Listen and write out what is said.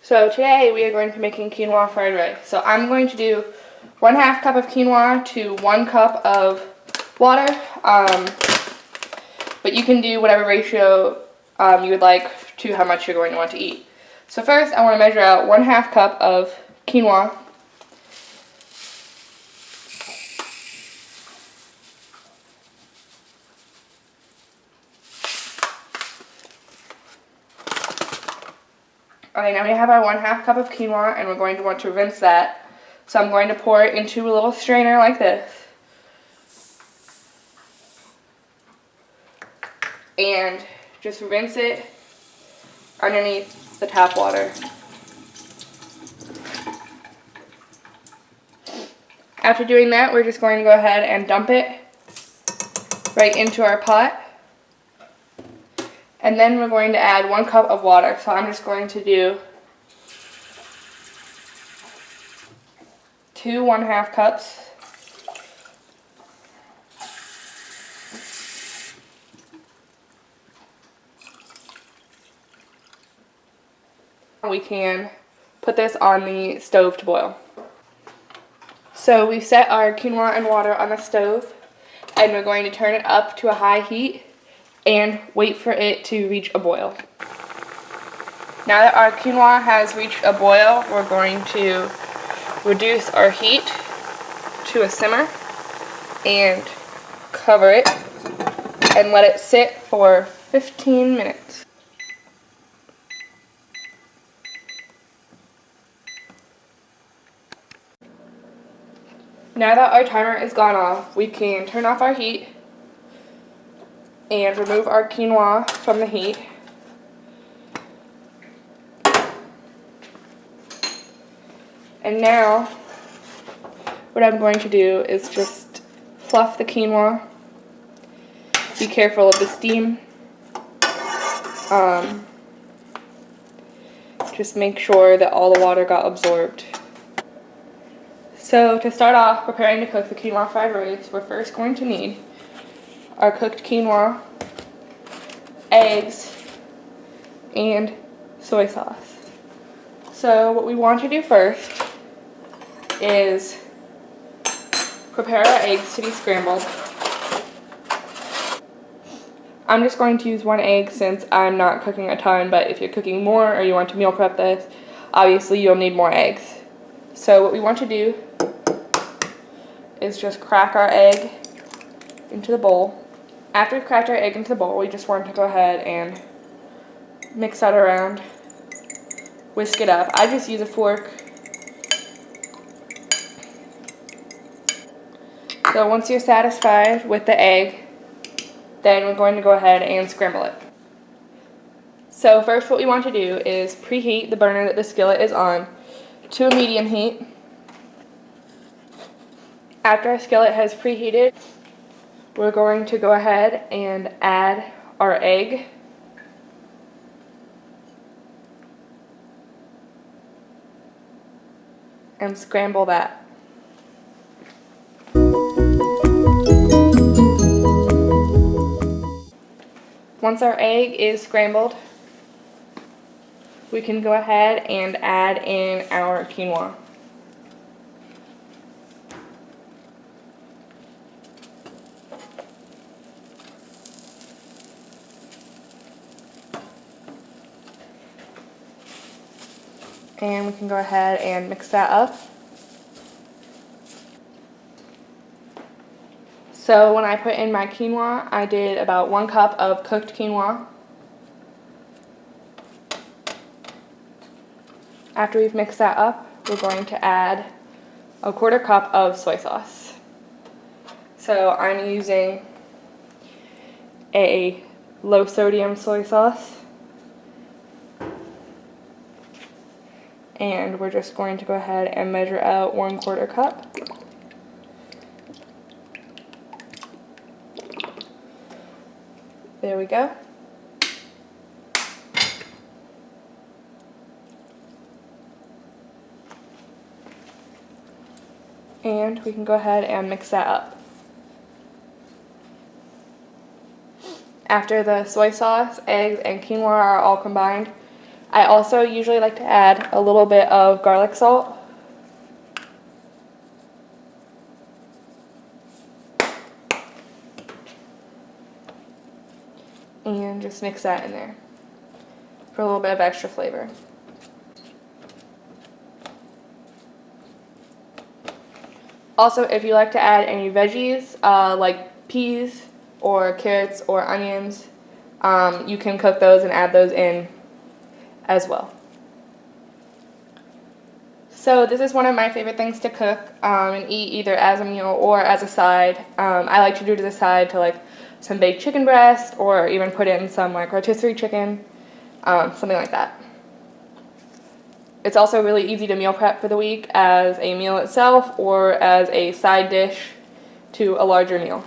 So today we are going to be making quinoa fried rice. So I'm going to do 1/2 cup of quinoa to 1 cup of water. But you can do whatever ratio you would like to how much you're going to want to eat. So first I want to measure out 1/2 cup of quinoa. Alright, now we have our 1/2 cup of quinoa and we're going to want to rinse that. So I'm going to pour it into a little strainer like this. And just rinse it underneath the tap water. After doing that, we're just going to go ahead and dump it right into our pot. And then we're going to add 1 cup of water. So I'm just going to do 2 1/2 cups. We can put this on the stove to boil. So we set our quinoa and water on the stove, and we're going to turn it up to a high heat and wait for it to reach a boil. Now that our quinoa has reached a boil, we're going to reduce our heat to a simmer and cover it and let it sit for 15 minutes. Now that our timer is gone off, we can turn off our heat and remove our quinoa from the heat. And now, what I'm going to do is just fluff the quinoa. Be careful of the steam. Just make sure that all the water got absorbed. So to start off preparing to cook the quinoa fried rice, we're first going to need our cooked quinoa, eggs, and soy sauce. So what we want to do first is prepare our eggs to be scrambled. I'm just going to use 1 egg since I'm not cooking a ton, but if you're cooking more or you want to meal prep this, obviously you'll need more eggs. So what we want to do is just crack our egg into the bowl. After we've cracked our egg into the bowl, we just want to go ahead and mix that around, whisk it up. I just use a fork. So once you're satisfied with the egg, then we're going to go ahead and scramble it. So first what we want to do is preheat the burner that the skillet is on to a medium heat. After our skillet has preheated, we're going to go ahead and add our egg. And scramble that. Once our egg is scrambled, we can go ahead and add in our quinoa. And we can go ahead and mix that up. So when I put in my quinoa, I did about 1 cup of cooked quinoa. After we've mixed that up, we're going to add a 1/4 cup of soy sauce. So I'm using a low sodium soy sauce. And we're just going to go ahead and measure out 1/4 cup. There we go. And we can go ahead and mix that up. After the soy sauce, eggs, and quinoa are all combined, I also usually like to add a little bit of garlic salt. And just mix that in there for a little bit of extra flavor. Also, if you like to add any veggies, like peas or carrots or onions, you can cook those and add those in as well. So this is one of my favorite things to cook and eat either as a meal or as a side. I like to do it as a side to like some baked chicken breast, or even put in some like rotisserie chicken, something like that. It's also really easy to meal prep for the week as a meal itself or as a side dish to a larger meal.